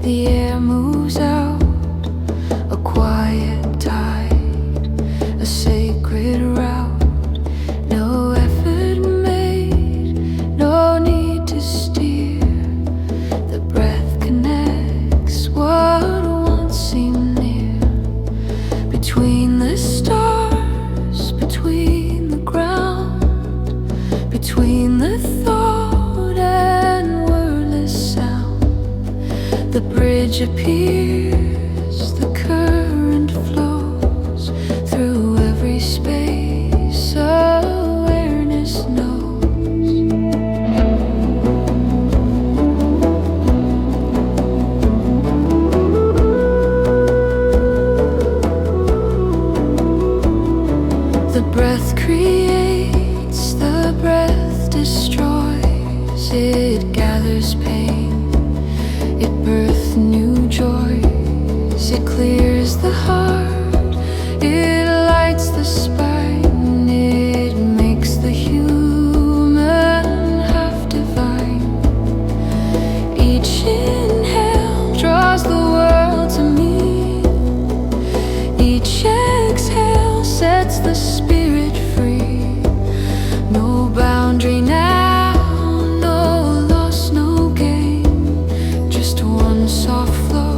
The air moves out, a quiet tide, a sacred route. No effort made, no need to steer. The breath connects what once seemed near. Between the stars, between the ground, between the thought and wordless sound, the bridge appears, the current flows through every space awareness knows. The breath creates, the breath destroys. It gathers pain, it births new joys. It clears the heart, it lights the spine. It makes the human half divine. Each inhale draws the world to me. Each exhale sets the spirit free. No boundary now, no loss, no gain. Just one soft flow